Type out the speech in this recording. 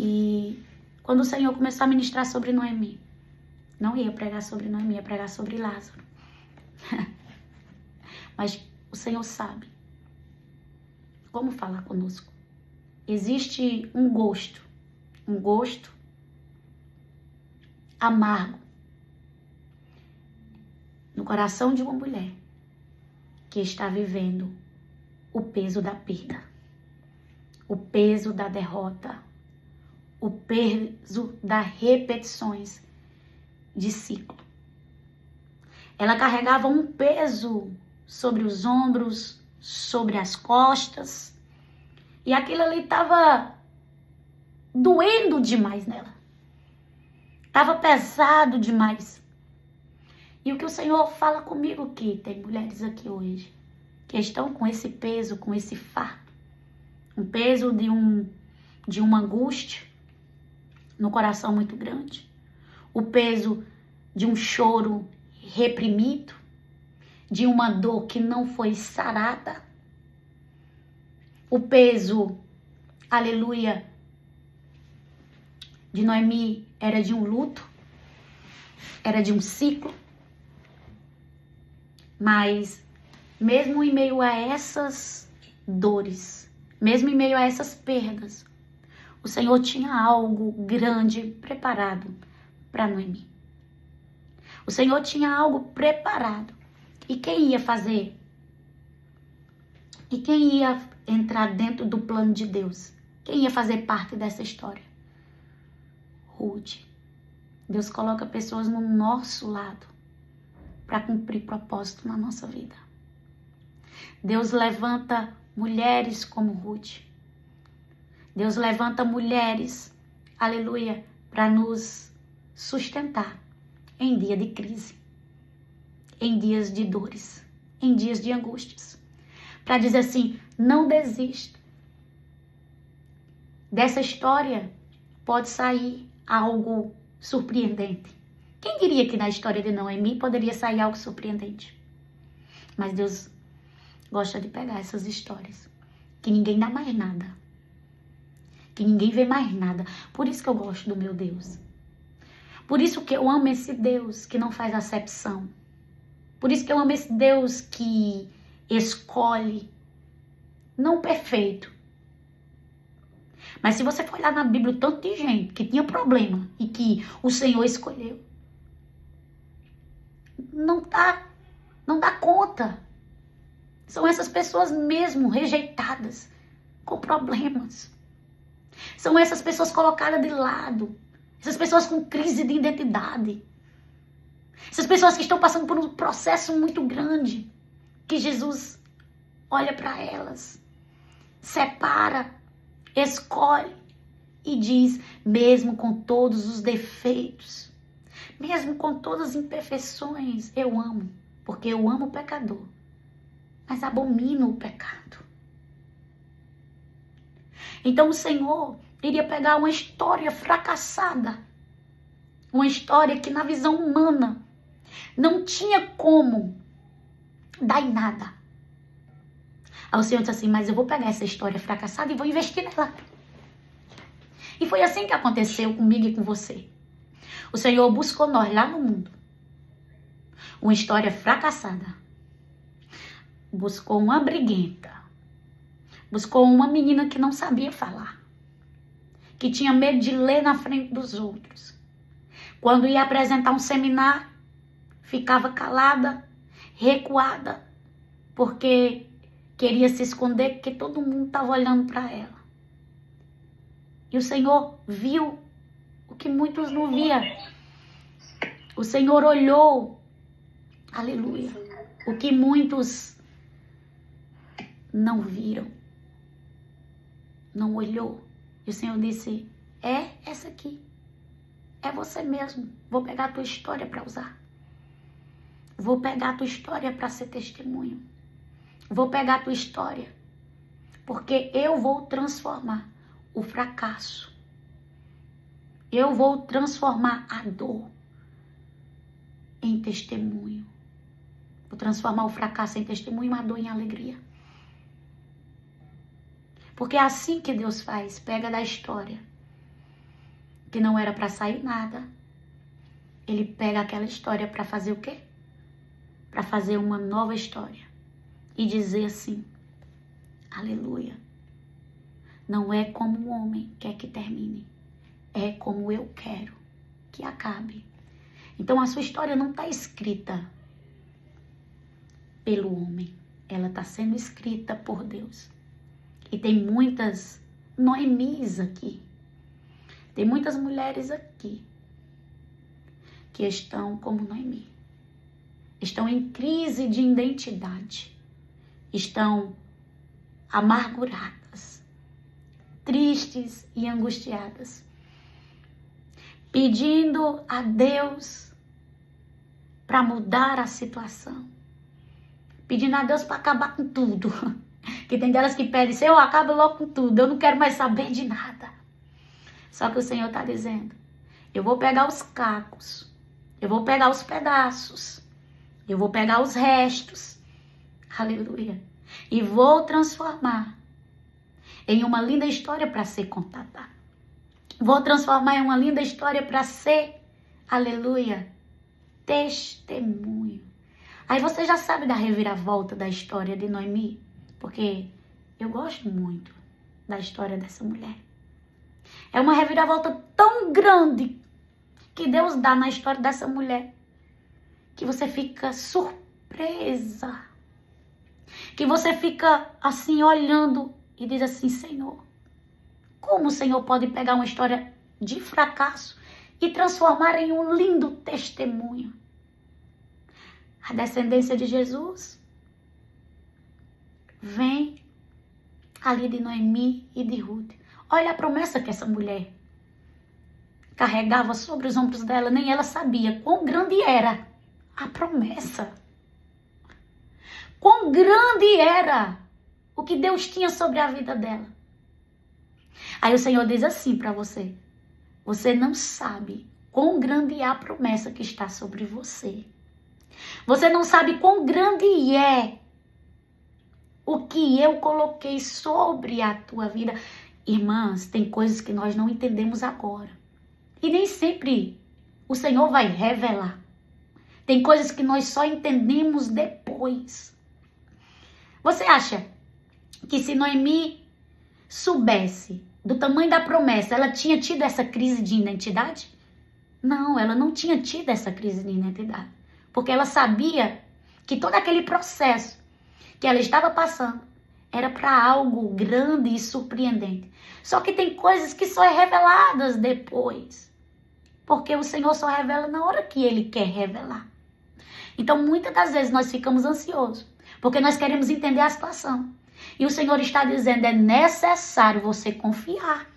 E quando o Senhor começou a ministrar sobre Noemi, não ia pregar sobre Noemi, ia pregar sobre Lázaro. Mas o Senhor sabe como falar conosco. Existe um gosto amargo no coração de uma mulher que está vivendo o peso da perda, o peso da derrota, o peso das repetições de ciclo. Ela carregava um peso sobre os ombros, sobre as costas, e aquilo ali estava doendo demais nela. Estava pesado demais. E o que o Senhor fala comigo, que tem mulheres aqui hoje que estão com esse peso, com esse fardo, um peso de uma angústia no coração muito grande, o peso de um choro reprimido, de uma dor que não foi sarada, o peso, aleluia, de Noemi era de um luto, era de um ciclo, mas mesmo em meio a essas dores, mesmo em meio a essas perdas, o Senhor tinha algo grande preparado para Noemi. O Senhor tinha algo preparado. E quem ia fazer? E quem ia entrar dentro do plano de Deus? Quem ia fazer parte dessa história? Ruth. Deus coloca pessoas no nosso lado para cumprir propósito na nossa vida. Deus levanta mulheres como Ruth. Deus levanta mulheres, aleluia, para nos sustentar em dia de crise, em dias de dores, em dias de angústias. Para dizer assim, não desista. Dessa história pode sair algo surpreendente. Quem diria que na história de Noemi poderia sair algo surpreendente? Mas Deus gosta de pegar essas histórias que ninguém dá mais nada, que ninguém vê mais nada. Por isso que eu gosto do meu Deus. Por isso que eu amo esse Deus que não faz acepção. Por isso que eu amo esse Deus que escolhe, não perfeito. Mas se você for olhar na Bíblia, o tanto de gente que tinha problema e que o Senhor escolheu, não dá conta. São essas pessoas mesmo rejeitadas, com problemas. São essas pessoas colocadas de lado. Essas pessoas com crise de identidade. Essas pessoas que estão passando por um processo muito grande. Que Jesus olha para elas, separa, escolhe e diz, mesmo com todos os defeitos, mesmo com todas as imperfeições, eu amo. Porque eu amo o pecador, mas abomino o pecado. Então o Senhor iria pegar uma história fracassada, uma história que na visão humana não tinha como dar em nada. Aí o Senhor disse assim, mas eu vou pegar essa história fracassada e vou investir nela. E foi assim que aconteceu comigo e com você. O Senhor buscou nós lá no mundo. Uma história fracassada. Buscou uma briguenta. Buscou uma menina que não sabia falar. Que tinha medo de ler na frente dos outros. Quando ia apresentar um seminário, ficava calada, recuada, porque queria se esconder, porque todo mundo estava olhando para ela. E o Senhor viu o que muitos não viam. O Senhor olhou, aleluia, o que muitos não viram, não olhou. E o Senhor disse, é essa aqui, é você mesmo. Vou pegar a tua história para usar. Vou pegar a tua história para ser testemunho. Vou pegar a tua história, porque eu vou transformar o fracasso. Eu vou transformar a dor em testemunho. Vou transformar o fracasso em testemunho, a dor em alegria. Porque é assim que Deus faz. Pega da história que não era para sair nada, ele pega aquela história para fazer o quê? Para fazer uma nova história e dizer assim, aleluia, não é como o homem quer que termine, é como eu quero que acabe. Então a sua história não está escrita pelo homem, ela está sendo escrita por Deus. E tem muitas Noemis aqui, tem muitas mulheres aqui que estão como Noemi, estão em crise de identidade, estão amarguradas, tristes e angustiadas, pedindo a Deus para mudar a situação, pedindo a Deus para acabar com tudo. Que tem delas que pedem, Senhor, acaba logo com tudo, eu não quero mais saber de nada. Só que o Senhor está dizendo, eu vou pegar os cacos, eu vou pegar os pedaços, eu vou pegar os restos, aleluia, e vou transformar em uma linda história para ser contada. Vou transformar em uma linda história para ser, aleluia, testemunho. Aí você já sabe da reviravolta da história de Noemi, porque eu gosto muito da história dessa mulher. É uma reviravolta tão grande que Deus dá na história dessa mulher, que você fica surpresa, que você fica assim olhando e diz assim, Senhor, como o Senhor pode pegar uma história de fracasso e transformar em um lindo testemunho? A descendência de Jesus vem ali de Noemi e de Ruth. Olha a promessa que essa mulher carregava sobre os ombros dela, nem ela sabia quão grande era a promessa. Quão grande era o que Deus tinha sobre a vida dela. Aí o Senhor diz assim para você, você não sabe quão grande é a promessa que está sobre você. Você não sabe quão grande é o que eu coloquei sobre a tua vida. Irmãs, tem coisas que nós não entendemos agora. E nem sempre o Senhor vai revelar. Tem coisas que nós só entendemos depois. Você acha que se Noemi soubesse do tamanho da promessa, ela tinha tido essa crise de identidade? Não, ela não tinha tido essa crise de identidade. Porque ela sabia que todo aquele processo que ela estava passando era para algo grande e surpreendente. Só que tem coisas que só é reveladas depois. Porque o Senhor só revela na hora que Ele quer revelar. Então, muitas das vezes nós ficamos ansiosos, porque nós queremos entender a situação. E o Senhor está dizendo, é necessário você confiar.